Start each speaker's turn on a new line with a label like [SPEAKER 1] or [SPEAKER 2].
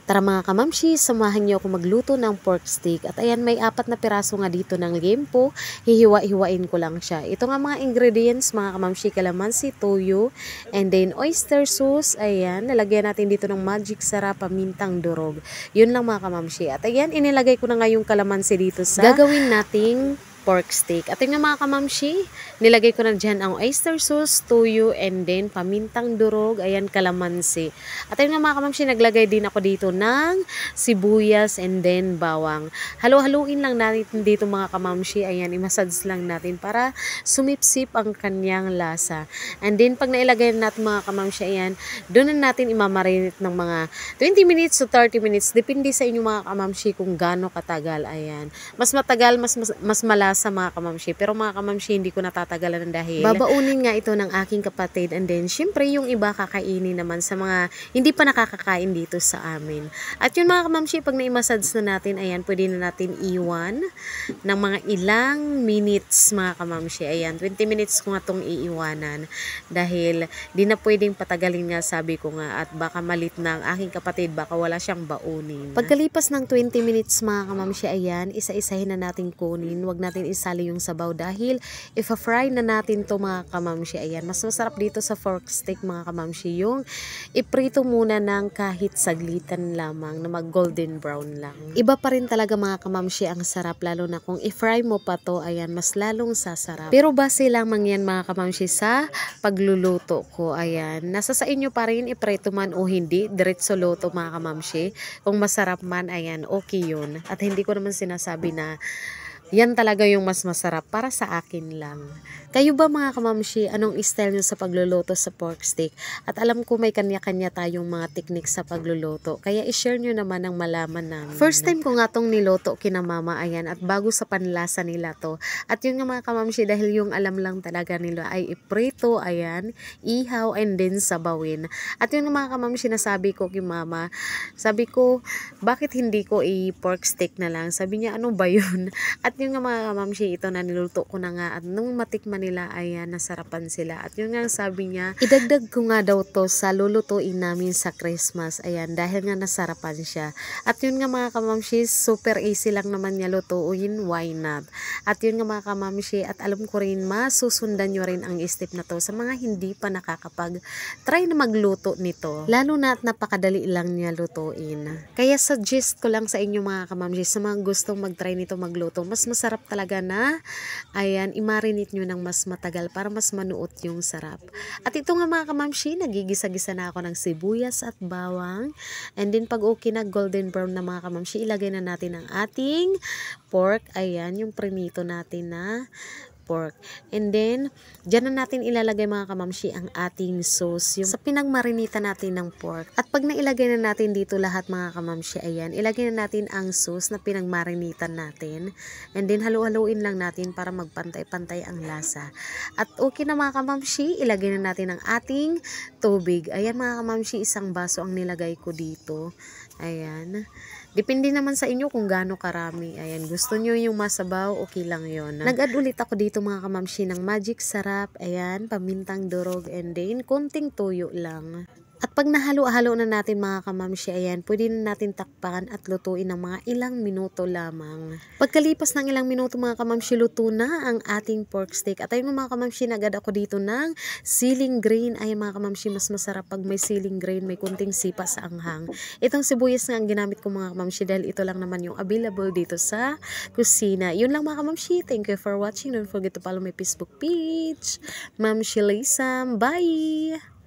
[SPEAKER 1] Tara mga kamamshi, samahan niyo ako magluto ng pork steak. At ayan, may 4 na piraso nga dito ng liempo. Hihiwa-hiwain ko lang siya. Ito nga mga ingredients, mga kamamshi, kalamansi, toyo, and then oyster sauce. Ayan, nalagyan natin dito ng magic sarap, pamintang durog. Yun lang mga kamamshi. At ayan, inilagay ko na nga yung kalamansi dito sa gagawin nating pork steak. At yun nga mga kamamshi, nilagay ko na dyan ang oyster sauce, toyo, and then pamintang durog, ayan, kalamansi. At yun nga mga kamamshi, naglagay din ako dito ng sibuyas and then bawang. Halo-haluin lang natin dito mga kamamshi, ayan, imassage lang natin para sumipsip ang kanyang lasa. And then pag nailagay natin mga kamamshi, ayan, doon na natin imamarinate ng mga 20 minutes to 30 minutes. Depende sa inyo mga kamamshi kung gaano katagal, ayan. Mas matagal, mas malasa sa mga kamamshi. Pero mga kamamshi, hindi ko natatagalan dahil babaunin nga ito ng aking kapatid, and then syempre yung iba kakainin naman sa mga hindi pa nakakakain dito sa amin. At yun mga kamamshi, pag na-massage na natin, ayan, pwede na natin iwan ng mga ilang minutes mga kamamshi. Ayan, 20 minutes ko nga itong iiwanan dahil di na pwedeng patagalin nga, sabi ko nga, at baka malit ng aking kapatid, baka wala siyang baunin. Pagkalipas ng 20 minutes mga kamamshi, ayan, isa-isahin na natin kunin. Wag natin isali yung sabaw dahil ifa-fry na natin to mga kamamshi. Ayan, mas masarap dito sa pork steak mga kamamshi yung iprito muna ng kahit saglitan lamang na mag golden brown lang. Iba pa rin talaga mga kamamshi ang sarap, lalo na kung i-fry mo pa to, ayan, mas lalong sasarap. Pero base lamang yan mga kamamshi sa pagluluto ko, ayan, nasa sa inyo pa rin iprito man o hindi, diretso luto mga kamamshi. Kung masarap man, ayan, okay yun. At hindi ko naman sinasabi na yan talaga yung mas masarap, para sa akin lang. Kayo ba mga kamamshi, anong style nyo sa pagluluto sa pork steak? At alam ko may kanya-kanya tayong mga techniques sa pagluluto, kaya i-share nyo naman ang malaman namin. First time ko nga tong niluto kina mama, ayan, at bago sa panlasa nila to. At yun nga mga kamamshi, dahil yung alam lang talaga nila ay iprito, ayan, ihaw, and then sabawin. At yun nga mga kamamshi, nasabi ko kay mama, sabi ko, bakit hindi ko i-pork steak na lang? Sabi niya, ano ba yun? At yun nga mga kamamshi, ito na niluto ko na nga, at nung matikman nila, ayan, nasarapan sila. At yun nga sabi niya, idagdag ko nga daw to sa lulutuin namin sa Christmas, ayan, dahil nga nasarapan siya. At yun nga mga kamamshi, super easy lang naman niya lutuin, why not? At yun nga mga kamamshi, at alam ko rin masusundan nyo rin ang step na to sa mga hindi pa nakakapag-try na magluto nito. Lalo na at napakadali lang niya lutuin. Kaya suggest ko lang sa inyo mga kamamshi, sa mga gustong mag-try nito magluto, mas masarap talaga na, ayan, i-marinate nyo ng mas matagal para mas manuot yung sarap. At ito nga mga kamamshi, nagigisa-gisa na ako ng sibuyas at bawang. And then pag okay na golden brown na mga kamamshi, ilagay na natin ang ating pork. Ayan, yung prinito natin na pork. And then, dyan na natin ilalagay mga kamamshi ang ating sauce, yung sa pinagmarinita natin ng pork. At pag nailagay na natin dito lahat mga kamamshi, ayan, ilagay na natin ang sauce na pinagmarinitan natin. And then, halu-haluin lang natin para magpantay-pantay ang lasa. At okay na mga kamamshi, ilagay na natin ang ating tubig. Ayan mga kamamshi, 1 baso ang nilagay ko dito. Ayan. Depende naman sa inyo kung gaano karami. Ayan, gusto nyo yung masabaw, okay lang yon. Nag-add ulit ako dito mga kamamshi ng magic sarap, ayan, pamintang durog, and then konting toyo lang. At pag nahalo-halo na natin mga kamamshi, ayan, pwede na natin takpan at lutuin ng mga ilang minuto lamang. Pagkalipas ng ilang minuto mga kamamshi, luto na ang ating pork steak. At ayun mga kamamshi, nag-add ako dito ng ceiling green. Ayan mga kamamshi, mas masarap pag may ceiling green, may kunting sipa sa anghang. Itong sibuyas nga ang ginamit ko mga kamamshi dahil ito lang naman yung available dito sa kusina. Yun lang mga kamamshi, thank you for watching. Don't forget to follow my Facebook page, Ma'am Shilaysam. Bye!